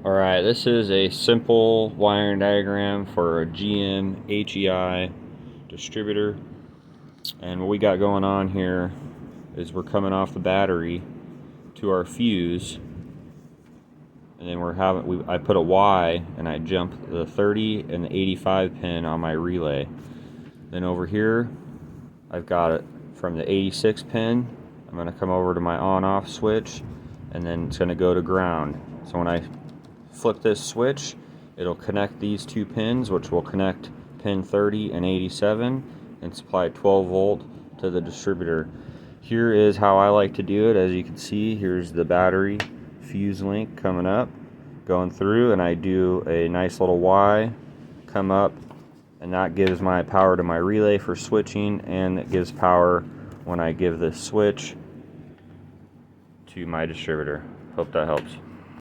Alright, this is a simple wiring diagram for a GM HEI distributor. And what we got going on here is we're coming off the battery to our fuse, and then I put a Y and I jump the 30 and the 85 pin on my relay. Then over here I've got it from the 86 pin. I'm going to come over to my on-off switch, and then it's going to go to ground. So when I flip this switch, it'll connect these two pins, which will connect pin 30 and 87 and supply 12 volt to the distributor. Here is how I like to do it. As you can see, here's the battery fuse link coming up, going through, and I do a nice little Y, come up, and that gives my power to my relay for switching, and it gives power when I give this switch to my distributor. Hope that helps.